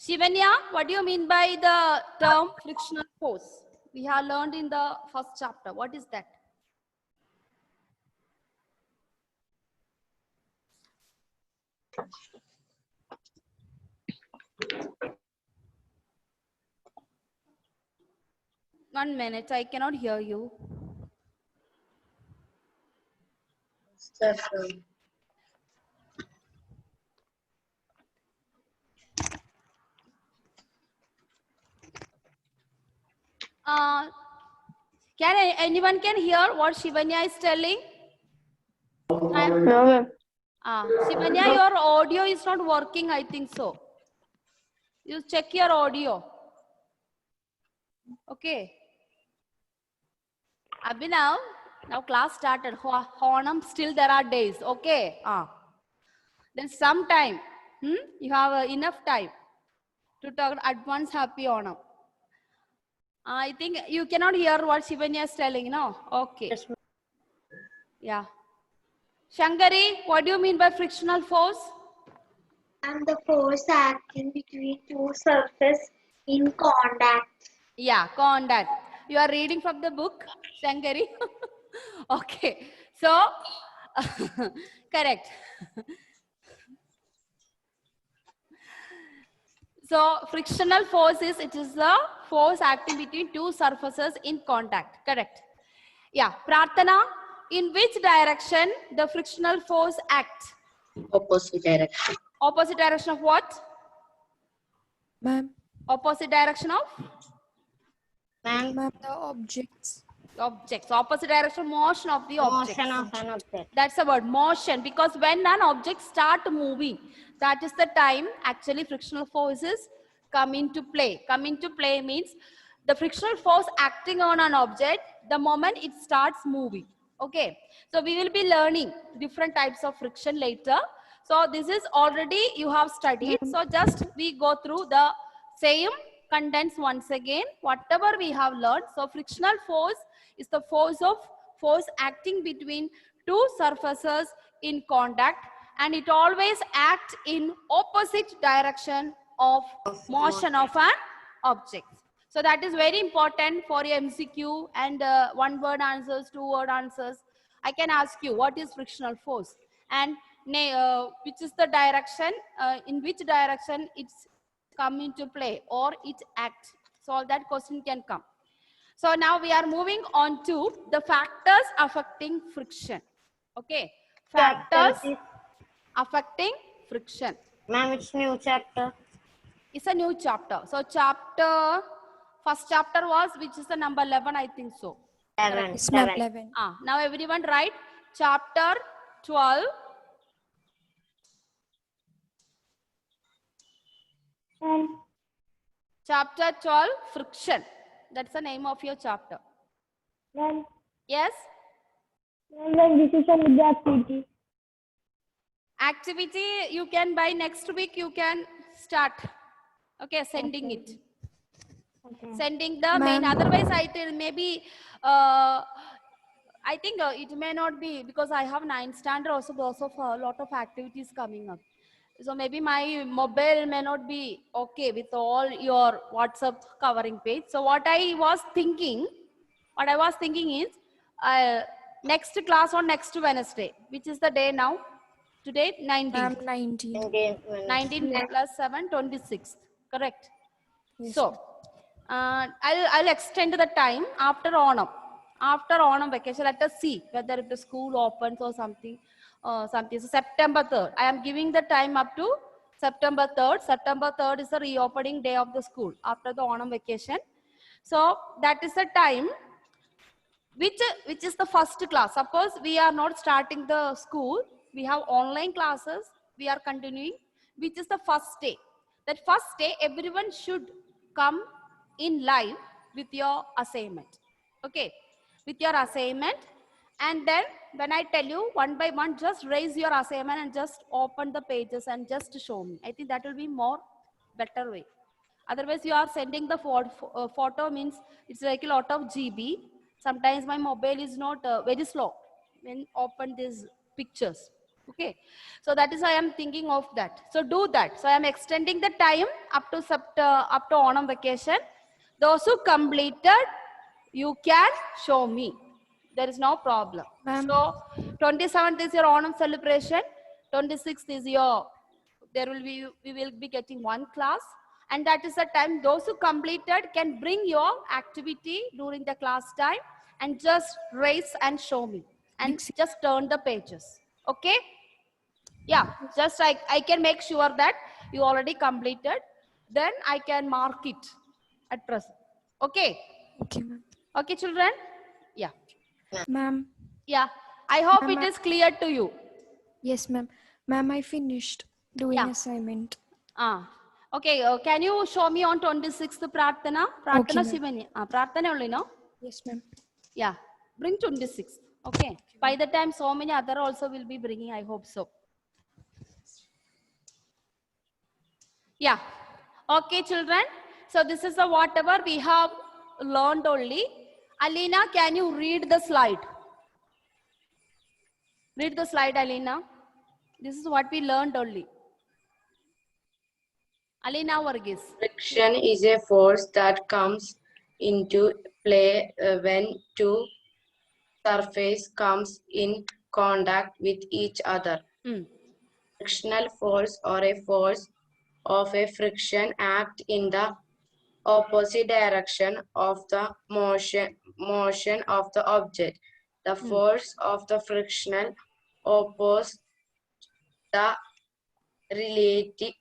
Shivanya, what do you mean by the term frictional force? We have learned in the first chapter. What is that? One minute, I cannot hear you. Anyone can hear what Shivanya is telling? No, Shivanya, your audio is not working, I think so. You check your audio. Okay. Abhinav, now class started. Honam, still there are days. Okay. Then sometime, you have enough time to talk advance happy Onam. I think you cannot hear what Shivanya is telling, no? Okay. Yes. Yeah. Shankari, what do you mean by frictional force? And the force acting between two surfaces in contact. Yeah, contact. You are reading from the book, Shankari. Okay. So, correct. So, frictional force is, it is the force acting between two surfaces in contact. Correct. Yeah. Prarthana, in which direction the frictional force acts? opposite direction. Opposite direction of what? Ma'am, Opposite direction of Ma'am, the objects. objects. Opposite direction motion of the object. motion of an object. That's the word, motion. Because when an object start moving, that is the time actually frictional forces come into play. Come into play means the frictional force acting on an object the moment it starts moving. Okay. So we will be learning different types of friction later. So this is already you have studied. So just we go through the same contents once again, whatever we have learned. So frictional force is the force acting between two surfaces in contact, and it always acts in opposite direction of motion of an object. So that is very important for your MCQ and one word answers, two word answers. I can ask you what is frictional force and which is the direction, in which direction it's come into play or it acts. So that question can come. So now we are moving on to the factors affecting friction. Okay, factors affecting friction. Ma'am, it's new chapter. It's a new chapter. So first chapter was, which is the number 11, I think so. 11. Yes, ma'am, 11. Now everyone write chapter 12. Chapter 12, friction. That's the name of your chapter. Then, Yes? then decision with the activity. Activity you can by next week you can start. Okay, sending it. Okay. Sending the main. Otherwise, I tell maybe I think it may not be because I have 9th standard also. There's also a lot of activities coming up. So maybe my mobile may not be okay with all your WhatsApp covering page. So what I was thinking is next class on next Wednesday, which is the day now. Today 19th. Ma'am, 19. 19 plus 7, 26th. Correct. Yes, So I'll extend the time after Onam. After Onam vacation, let us see whether the school opens or something. So September 3rd. I am giving the time up to September 3rd. September 3rd is the reopening day of the school after the Onam vacation. So that is the time which is the first class. Suppose we are not starting the school, we have online classes, we are continuing, which is the first day. That first day, everyone should come in live with your assignment. Okay, with your assignment. And then when I tell you one by one, just raise your assignment and just open the pages and just show me. I think that will be more better way. Otherwise, you are sending the photo means it's like a lot of GB. Sometimes my mobile is not very slow when open these pictures. Okay, so that is why I am thinking of that. So do that. So I am extending the time up to Onam vacation. Those who completed, you can show me. There is no problem. Ma'am. So 27th is your Onam celebration. 26th is your, we will be getting one class. And that is the time those who completed can bring your activity during the class time and just raise and show me. And just turn the pages. Okay? Yeah, just I can make sure that you already completed. Then I can mark it at present. Okay? Okay, ma'am. Okay, children? Yeah. Ma'am. Yeah. I hope it Ma'am, is clear to you. Yes, ma'am. Ma'am, I finished doing Yeah. assignment. Okay, can you show me on 26th Prarthana? Okay, Prarthana ma'am. Shivani. Prarthana only, no? Yes, ma'am. Yeah. Bring 26th. Okay. By the time so many other also will be bringing, I hope so. Yeah. Okay, children. So this is the whatever we have learned only. Alina, can you read the slide? Read the slide, Alina. This is what we learned only. Alina Varghese. Friction is a force that comes into play when two surfaces comes in contact with each other. Frictional force or a force of a friction act in the opposite direction of the motion of the object. The force of the frictional opposes the relative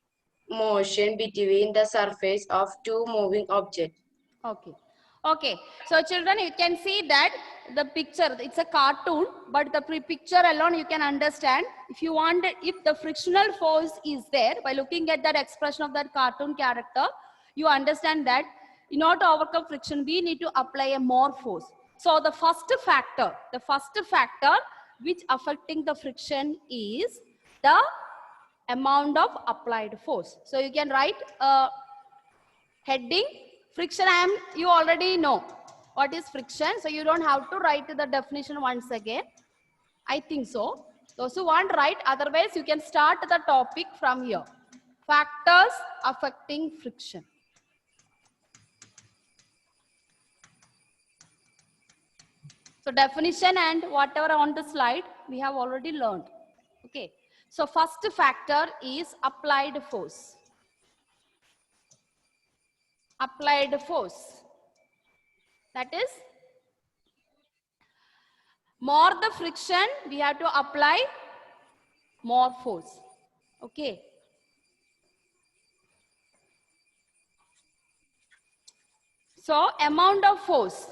motion between the surface of two moving objects. Okay. Okay. So children, you can see that the picture, it's a cartoon, but the picture alone you can understand. If you want, if the frictional force is there, by looking at that expression of that cartoon character, you understand that in order to overcome friction, we need to apply a more force. So the first factor which affecting the friction is the amount of applied force. So you can write heading friction. You already know what is friction, so you don't have to write the definition once again. I think so. Those who want, write. Otherwise, you can start the topic from here. Factors affecting friction. So definition and whatever on the slide we have already learned. Okay. So first factor is applied force. Applied force. That is, more the friction, we have to apply more force. Okay. So amount of force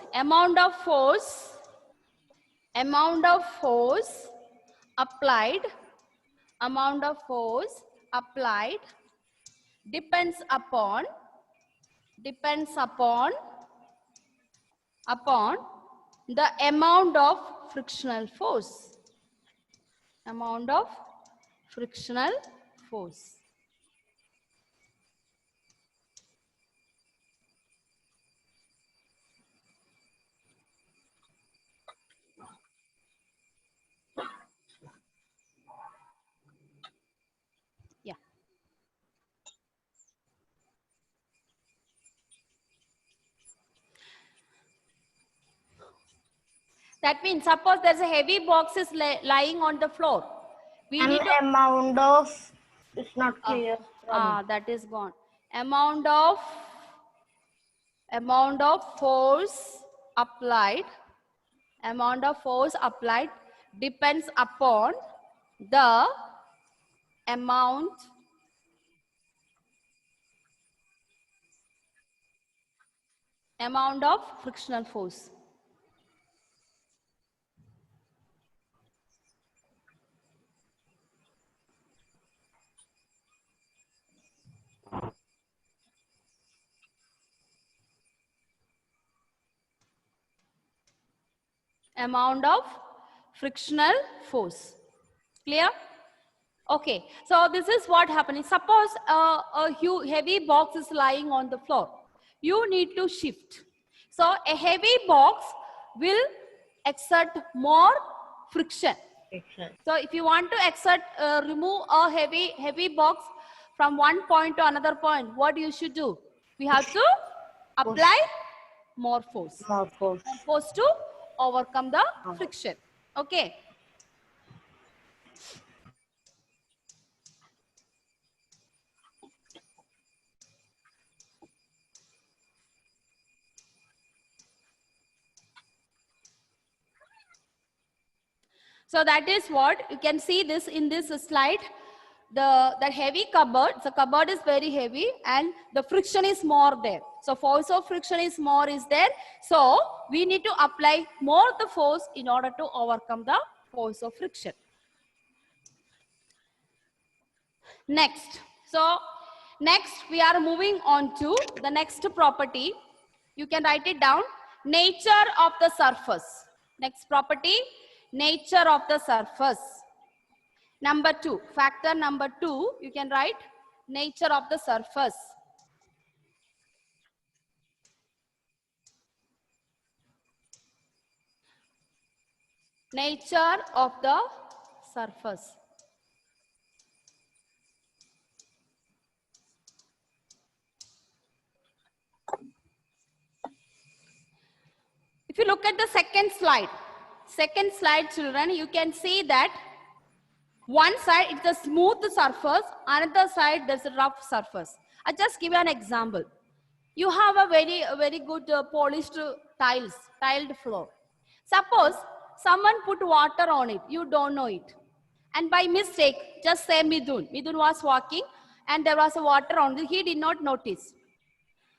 applied depends upon the amount of frictional force. Yeah. That means suppose there's a heavy box is lying on the floor. We need to amount of, it's not clear. that is gone. Amount of force applied depends upon the amount of frictional force. Amount of frictional force. Clear? Okay. So this is what happening. Suppose a heavy box is lying on the floor. You need to shift. So a heavy box will exert more friction. Friction. So if you want to remove a heavy box from one point to another point, what you should do? We have to apply more force. More force. Force to overcome the friction. Okay. So that is what you can see this in this slide. The heavy cupboard, the cupboard is very heavy and the friction is more there. So force of friction is more is there. So we need to apply more the force in order to overcome the force of friction. Next. So next we are moving on to the next property. You can write it down. Nature of the surface. Next property, nature of the surface. Number 2, factor number 2, you can write nature of the surface. Nature of the surface. If you look at the second slide children, you can see that one side it's a smooth surface, another side there's a rough surface. I'll just give you an example. You have a very good polished tiled floor. Suppose someone put water on it, you don't know it. And by mistake, just say Midun was walking and there was a water on it, he did not notice.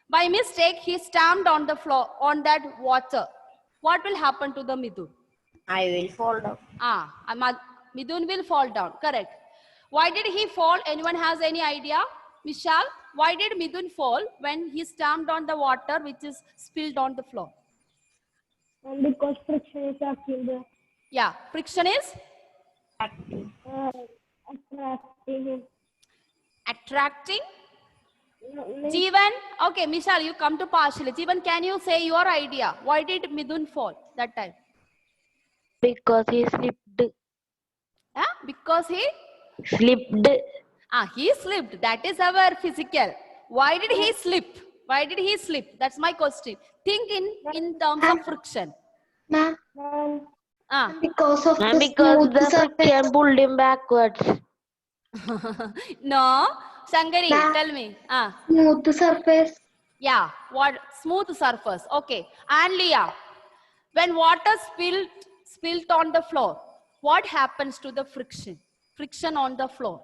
By mistake, he stamped on the floor, on that water. What will happen to the Midun? I will fall down. Midun will fall down, correct. Why did he fall? Anyone has any idea? Vishal, why did Midun fall when he stamped on the water which is spilled on the floor? Because friction is acting there. Yeah, friction is? Acting. Attracting? Jeevan, okay, Mishal, you come to partially. Jeevan, can you say your idea? Why did Midun fall that time? Because he slipped. Because he? Slipped. He slipped. That is our physical. Why did he slip? Why did he slip? That's my question. Think in terms of friction. Ma'am, because of And the because smooth the surface. friction pulled him backwards. No. Shankari, Ma'am. tell me. Smooth surface. Yeah, what? Smooth surface. Okay. And Leah, when water spilled on the floor, what happens to the friction? Friction on the floor.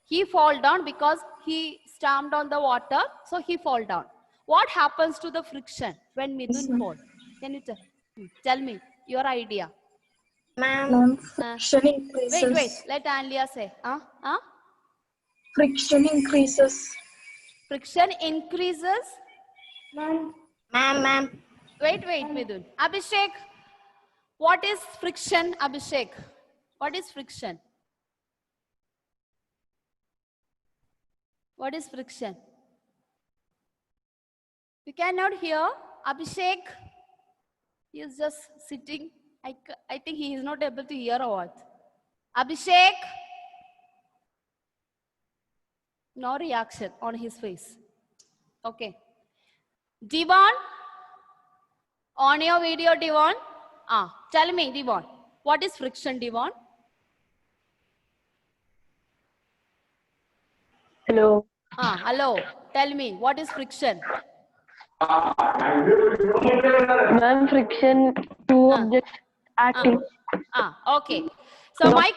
He fall down because he stamped on the water, so he fall down. What happens to the friction when Midun fall? Can you tell me your idea? Ma'am, friction increases. Wait. Let Anlia say. Friction increases. Friction increases. Ma'am. Wait, Midun. Abhishek, what is friction, Abhishek? What is friction? What is friction? You cannot hear. Abhishek, he is just sitting. I think he is not able to hear or what. Abhishek. No reaction on his face. Okay. Devon. On your video, Devon. Tell me, Devon. What is friction, Devon? Hello. Hello. Tell me, what is friction? Ma'am, friction, two objects acting. Okay. So my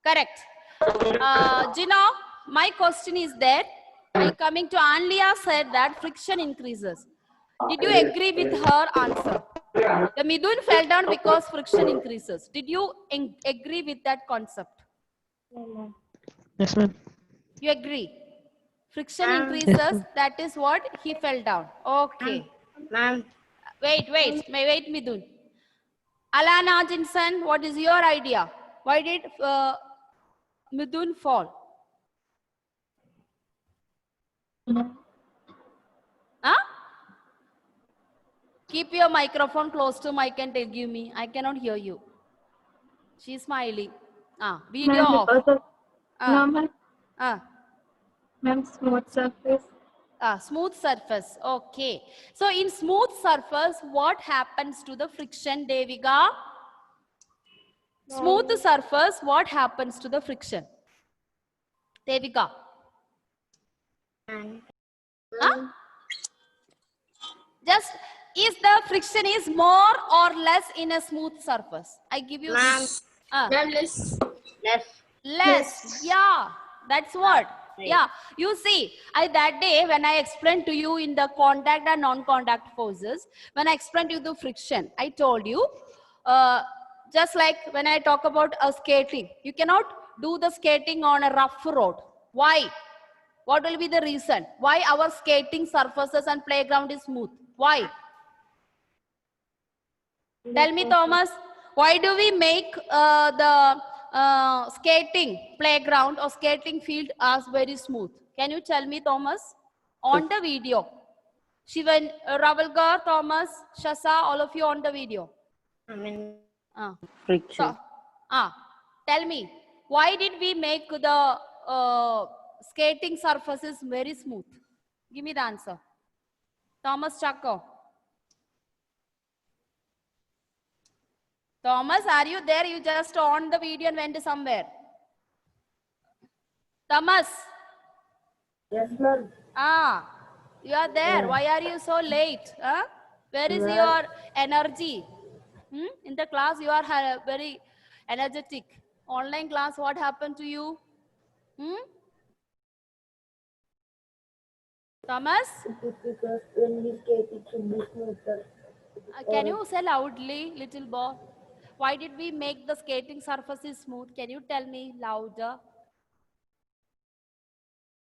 correct. Gina, my question is that coming to Anlia said that friction increases. Did you agree with her answer? The Midun fell down because friction increases. Did you agree with that concept? Yes, ma'am. You agree? Friction increases. That is what he fell down. Okay. Ma'am. Wait, Midun. Alana Jinson, what is your idea? Why did Midun fall? Keep your microphone close to mic and give me. I cannot hear you. She's smiling. Video off. Because of Ah, ma'am, ah. smooth surface. Smooth surface. Okay. So in smooth surface, what happens to the friction, Devika? Smooth surface, what happens to the friction? Devika. Huh? Just is the friction is more or less in a smooth surface? I give you this. Less. Less. Yeah, that's what. Yeah, you see, that day when I explained to you in the contact and non-contact forces, when I explained to you the friction, I told you, just like when I talk about skating, you cannot do the skating on a rough road. Why? What will be the reason? Why our skating surfaces and playground is smooth? Why? Tell me, Thomas, why do we make the skating playground or skating field as very smooth? Can you tell me, Thomas? On the video. Shivan, Ravalgar, Thomas, Shasa, all of you on the video. Friction. So, tell me, why did we make the skating surfaces very smooth? Give me the answer. Thomas Chaco. Thomas, are you there? You just on the video and went somewhere. Thomas. Yes, ma'am. You are there. Why are you so late? Where is your energy? In the class, you are very energetic. Online class, what happened to you? Thomas? Because when we skate, it should be smoother. Can you say loudly, little boy? Why did we make the skating surfaces smooth? Can you tell me louder?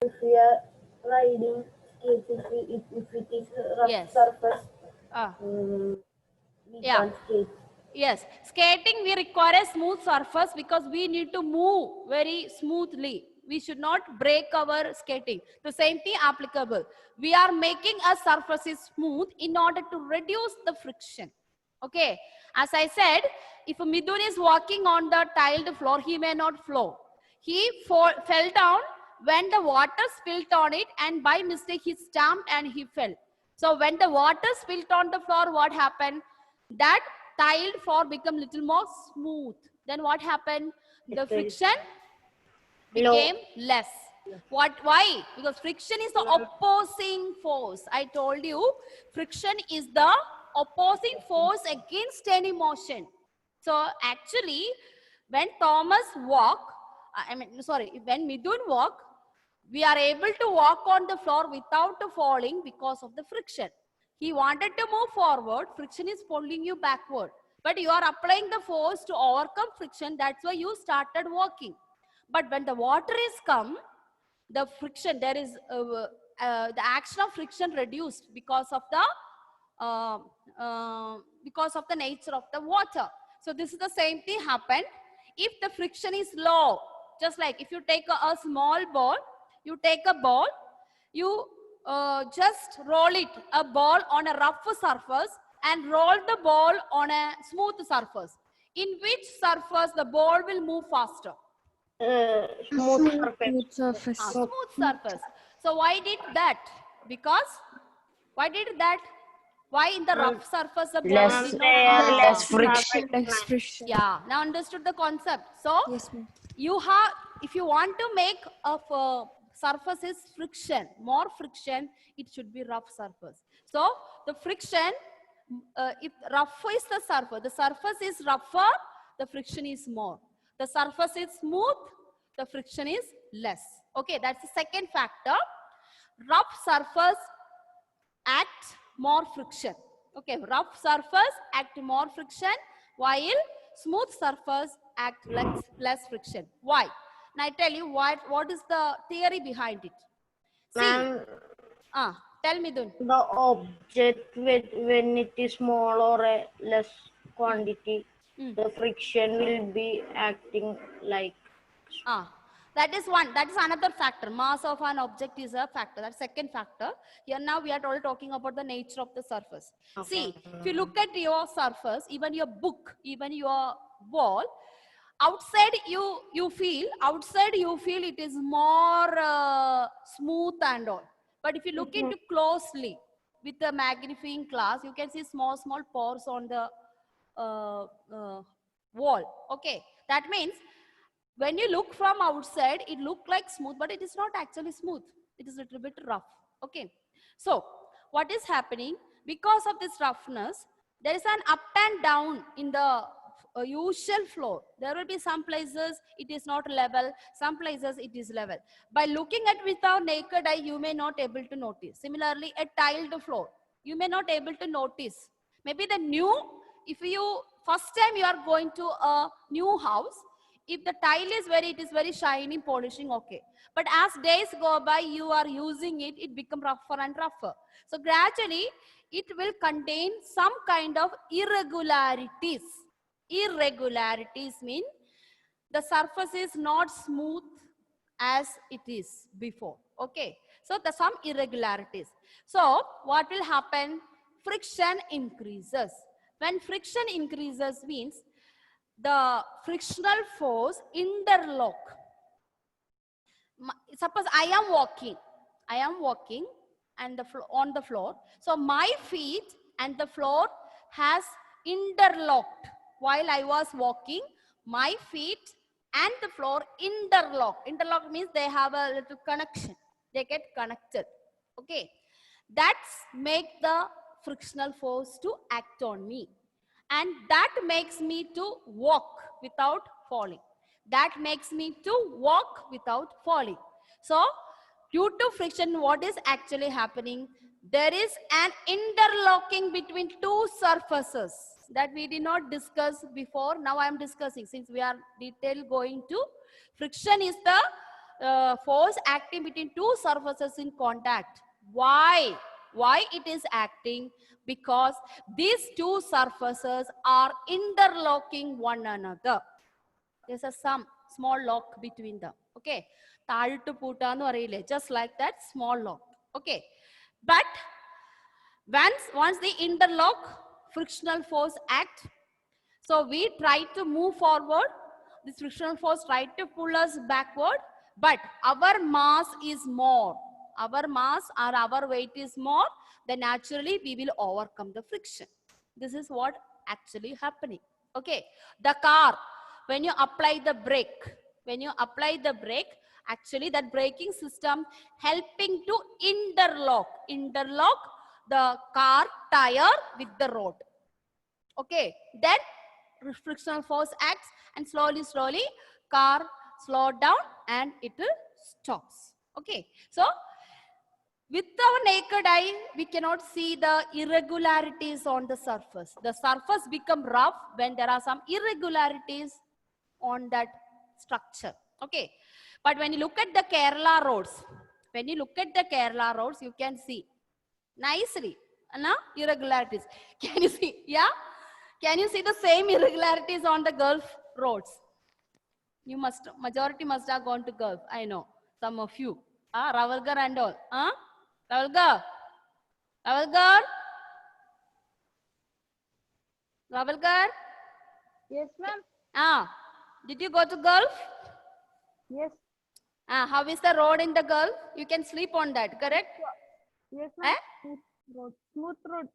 If we are riding skates, if it is rough Yes. surface, we Yeah. can't skate. Yes, skating we require a smooth surface because we need to move very smoothly. We should not break our skating. The same thing applicable. We are making a surface smooth in order to reduce the friction. Okay, as I said, if Midun is walking on the tiled floor, he may not flow. He fell down when the water spilled on it, and by mistake he stamped and he fell. So when the water spilled on the floor, what happened? That tiled floor become little more smooth. Then what happened? The friction became less. Why? Because friction is the opposing force. I told you, friction is the opposing force against any motion. So actually, when Thomas when Midun walk, we are able to walk on the floor without falling because of the friction. He wanted to move forward, friction is pulling you backward. But you are applying the force to overcome friction, that's why you started walking. But when the water is come, the friction, there is the action of friction reduced because of the nature of the water. So this is the same thing happened. If the friction is low, just like if you take a small ball, you take a ball, you just roll a ball on a rough surface and roll the ball on a smooth surface. In which surface the ball will move faster? Smooth surface. Smooth surface. Smooth surface. So why did that? Because why did that? Why in the rough surface the ball Less did not move? less friction. Less friction. Yeah, now understood the concept. So Yes, ma'am. you have, if you want to make a surface is friction, more friction, it should be rough surface. So the friction, if rough is the surface is rougher, the friction is more. The surface is smooth, the friction is less. Okay, that's the second factor. Rough surface act more friction. Okay, rough surface act more friction, while smooth surface act less friction. Why? And I tell you what is the theory behind it. See, tell me, Dun. The object when it is small or a less quantity, the friction will be acting like. That is one. That is another factor. Mass of an object is a factor. That's second factor. Here now we are all talking about the nature of the surface. See, if you look at your surface, even your book, even your wall, Outside you feel it is more smooth and all. But if you look into closely with the magnifying glass, you can see small pores on the wall. Okay, that means when you look from outside, it look like smooth, but it is not actually smooth. It is a little bit rough. Okay, so what is happening? Because of this roughness, there is an up and down in the usual floor. There will be some places it is not level, some places it is level. By looking at with our naked eye, you may not able to notice. Similarly, a tiled floor, you may not able to notice. Maybe the new, if you first time you are going to a new house, if the tile is it is very shiny, polishing, okay. But as days go by, you are using it, it become rougher and rougher. So gradually, it will contain some kind of irregularities. Irregularities mean the surface is not smooth as it is before. Okay. So there's some irregularities. So what will happen? Friction increases. When friction increases means the frictional force interlock. Suppose I am walking and on the floor. So my feet and the floor has interlocked. While I was walking, my feet and the floor interlock. Interlock means they have a little connection. They get connected. Okay. That's make the frictional force to act on me. And that makes me to walk without falling. That makes me to walk without falling. So, due to friction, what is actually happening? There is an interlocking between two surfaces that we did not discuss before. Now I am discussing, since we are detail going to. Friction is the force acting between two surfaces in contact. Why? Why it is acting? Because these two surfaces are interlocking one another. There's a some small lock between them. Okay. Just like that, small lock. Okay. But once the interlock, frictional force act. So we try to move forward. This frictional force try to pull us backward. But our mass is more. Our mass or our weight is more, then naturally we will overcome the friction. This is what actually happening. Okay. The car, when you apply the brake, actually that braking system helping to interlock the car tire with the road. Okay. Then frictional force acts and slowly car slow down and it stops. Okay. So with our naked eye, we cannot see the irregularities on the surface. The surface become rough when there are some irregularities on that structure. Okay. But when you look at the Kerala roads, you can see nicely irregularities. Can you see? Yeah? Can you see the same irregularities on the Gulf roads? You must, majority must have gone to Gulf. I know. Some of you. Rawalgar and all. Rawalgar? Yes, ma'am. Did you go to Gulf? Yes. How is the road in the Gulf? You can sleep on that, correct? Yes, ma'am. Smooth road.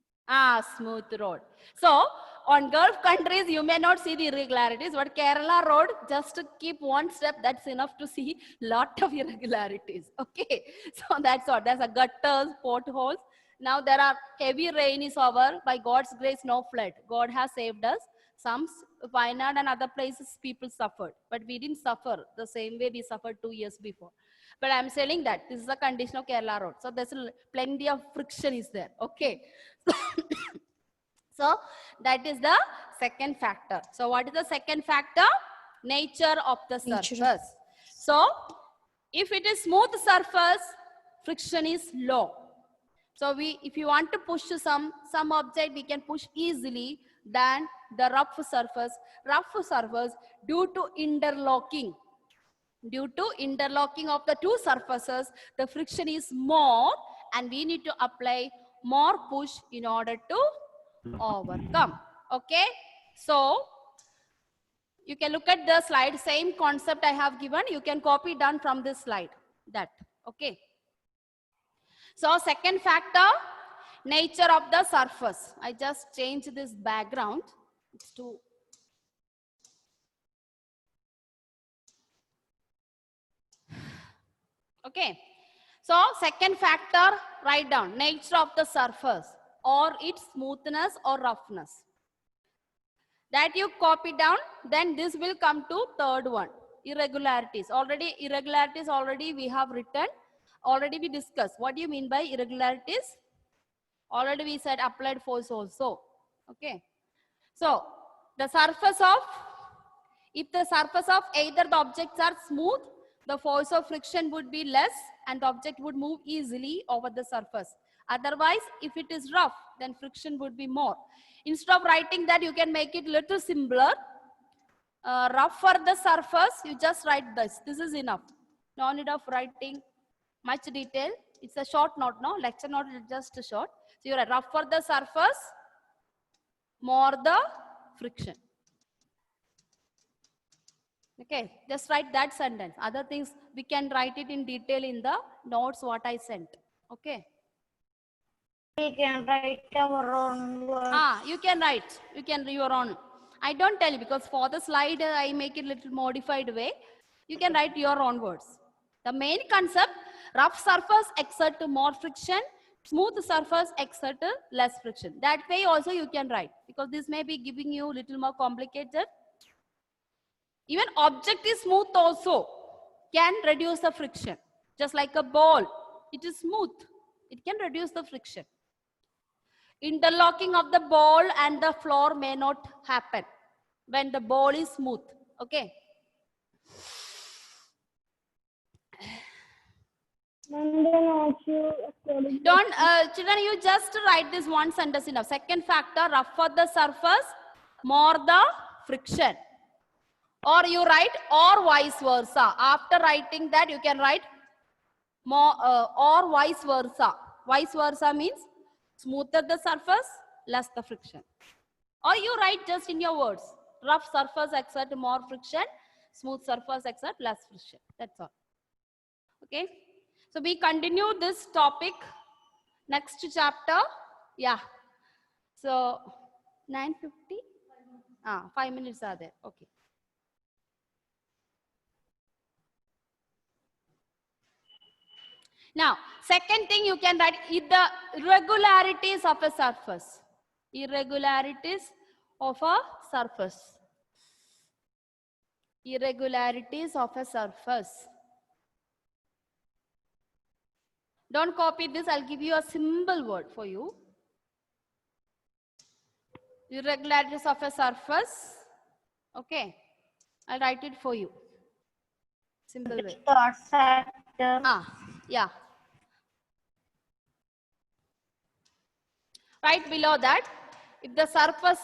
Smooth road. So, on Gulf countries, you may not see the irregularities, but Kerala road, just to keep one step, that's enough to see lot of irregularities. Okay. So, that's what. There's a gutters, potholes. Now, there are heavy rain is over. By God's grace, no flood. God has saved us. Some Wayanad and other places, people suffered. But we didn't suffer the same way we suffered 2 years before. But I'm saying that this is a condition of Kerala road. So there's plenty of friction is there. Okay. So that is the second factor. So what is the second factor? Nature of the surface. So if it is smooth surface, friction is low. So if you want to push some object, we can push easily than the rough surface. Rough surface, due to interlocking of the two surfaces, the friction is more and we need to apply more push in order to overcome. Okay. So You can look at the slide, same concept I have given. You can copy done from this slide. That, okay. So second factor, nature of the surface. I just changed this background. It's to okay. So second factor, write down nature of the surface or its smoothness or roughness. That you copy down, then this will come to third one, irregularities. Irregularities already we have written, already we discussed. What do you mean by irregularities? Already we said applied force also, okay. So the surface of, if the surface of either the objects are smooth, the force of friction would be less and the object would move easily over the surface. Otherwise, if it is rough, then friction would be more. Instead of writing that, you can make it little simpler. Rough for the surface, you just write this. This is enough. No need of writing much detail. It's a short note, no? Lecture note is just a short. So you write rough for the surface, more the friction. Okay, just write that sentence. Other things, we can write it in detail in the notes what I sent. Okay. We can write our own words. You can write. You can your own. I don't tell you because for the slide I make it little modified way. You can write your own words. The main concept: rough surface exert more friction, smooth surface exert less friction. That way also you can write because this may be giving you little more complicated. Even object is smooth also can reduce the friction. Just like a ball, it is smooth. It can reduce the friction. Interlocking of the ball and the floor may not happen when the ball is smooth. Okay. Children, You just write this one sentence enough. Second factor, rougher the surface, more the friction. Or you write or vice versa. After writing that, you can write more or vice versa. Vice versa means smoother the surface, less the friction. Or you write just in your words. Rough surface exert more friction, smooth surface exert less friction. That's all. Okay. So we continue this topic next chapter. Yeah. So 9:50. 5 minutes are there. Okay. Now, second thing you can write is the irregularities of a surface. Irregularities of a surface. Irregularities of a surface. Don't copy this. I'll give you a simple word for you. Irregularities of a surface. Okay. I'll write it for you. Simple way. Third factor. Yeah. Right below that, if the surfaces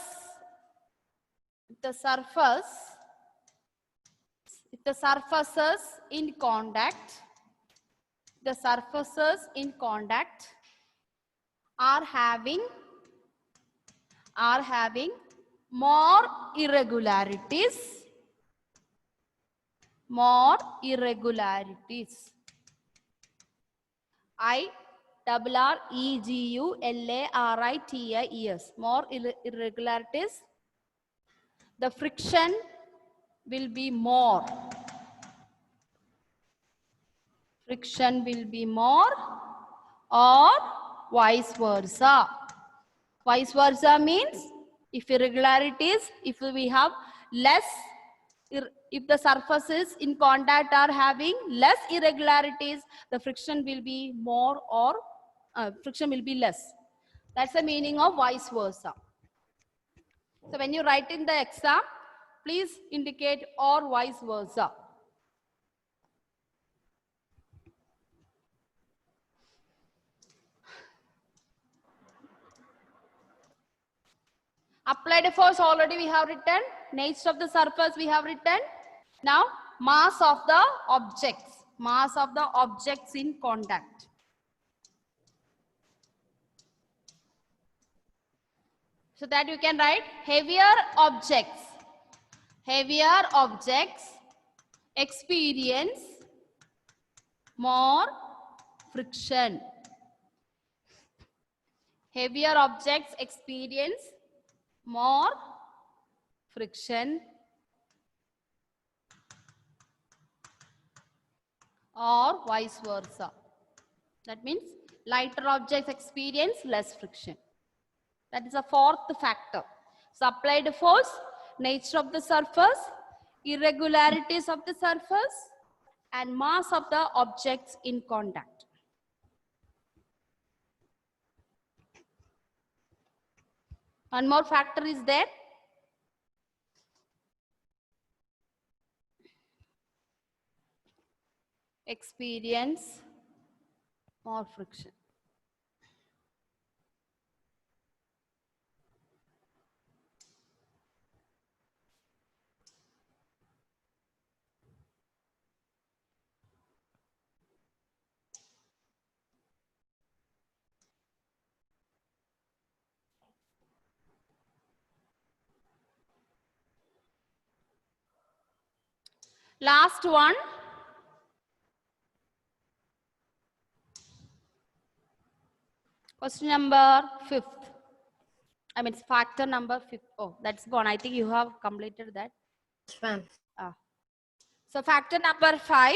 in contact, are having more irregularities. IRREGULARITIES. More irregularities. The friction will be more. Friction will be more or vice versa. Vice versa means if irregularities, if we have less, if the surfaces in contact are having less irregularities, the friction will be more or friction will be less. That's the meaning of vice versa. So when you write in the exam, please indicate or vice versa. Applied force already we have written. Nature of the surface we have written. Now mass of the objects. Mass of the objects in contact. So that you can write heavier objects. Heavier objects experience more friction. Heavier objects experience more friction, or vice versa. That means lighter objects experience less friction. That is a fourth factor. So applied force, nature of the surface, irregularities of the surface, and mass of the objects in contact. One more factor is there. Experience more friction. Last one. Question number 5th. I mean, factor number 5th. Oh, that's gone. I think you have completed that. Yes, ma'am. So factor number 5.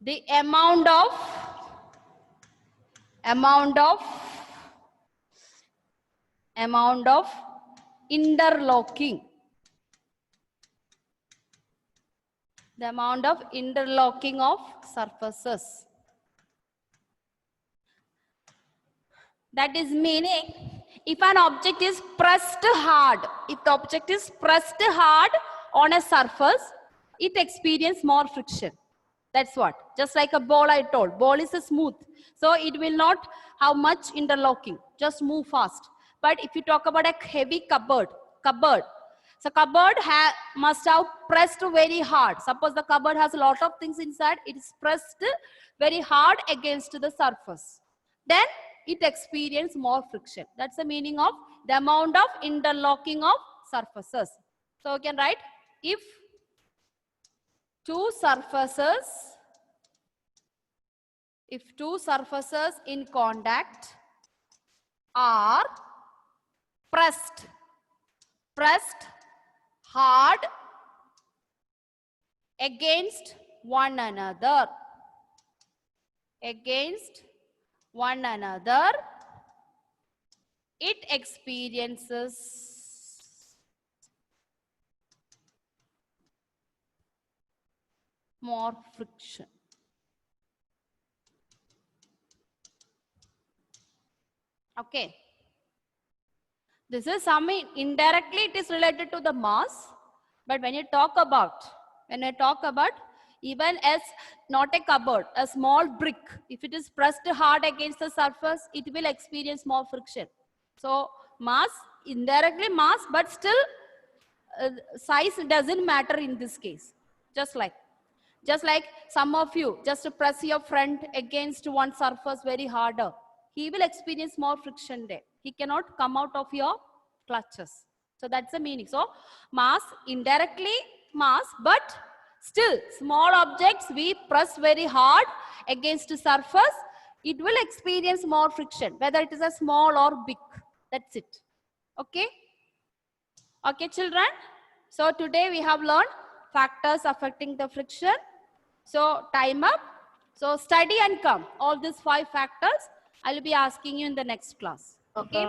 The amount of interlocking. The amount of interlocking of surfaces. That is meaning, if an object is pressed hard, if the object is pressed hard on a surface, it experiences more friction. That's what. Just like a ball I told. Ball is a smooth. So it will not have much interlocking. Just move fast. But if you talk about a heavy cupboard. So cupboard must have pressed very hard. Suppose the cupboard has a lot of things inside. It is pressed very hard against the surface. Then it experiences more friction. That's the meaning of the amount of interlocking of surfaces. So we can write, if two surfaces in contact are pressed hard against one another, it experiences more friction. Okay. This is something indirectly it is related to the mass, but when I talk about even as not a cupboard, a small brick, if it is pressed hard against the surface, it will experience more friction. So mass, indirectly mass, but still size doesn't matter in this case. Just like some of you, just to press your friend against one surface very harder, he will experience more friction there. He cannot come out of your clutches. So that's the meaning. So mass, indirectly mass, but still small objects we press very hard against the surface, it will experience more friction, whether it is a small or big. That's it. Okay? Okay, children? So today we have learned factors affecting the friction. So time up. So study and come. All these 5 factors I will be asking you in the next class. Okay?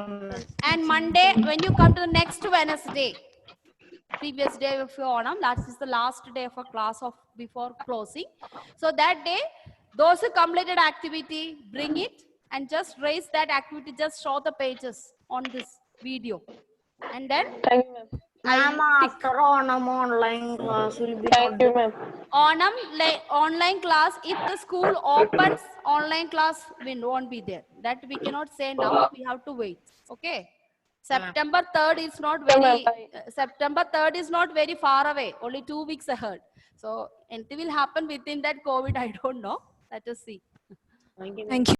And Monday, when you come to the next Wednesday, previous day of your Onam, that is the last day of a class of before closing. So that day, those who completed activity, bring it and just raise that activity, just show the pages on this video. And then Ma'am, after Onam online class will be Onam online class, if the school opens, online class won't be there. That we cannot say now, we have to wait. Okay? September 3rd is not very far away, only 2 weeks ahead. So anything will happen within that COVID, I don't know. Let us see. Thank you.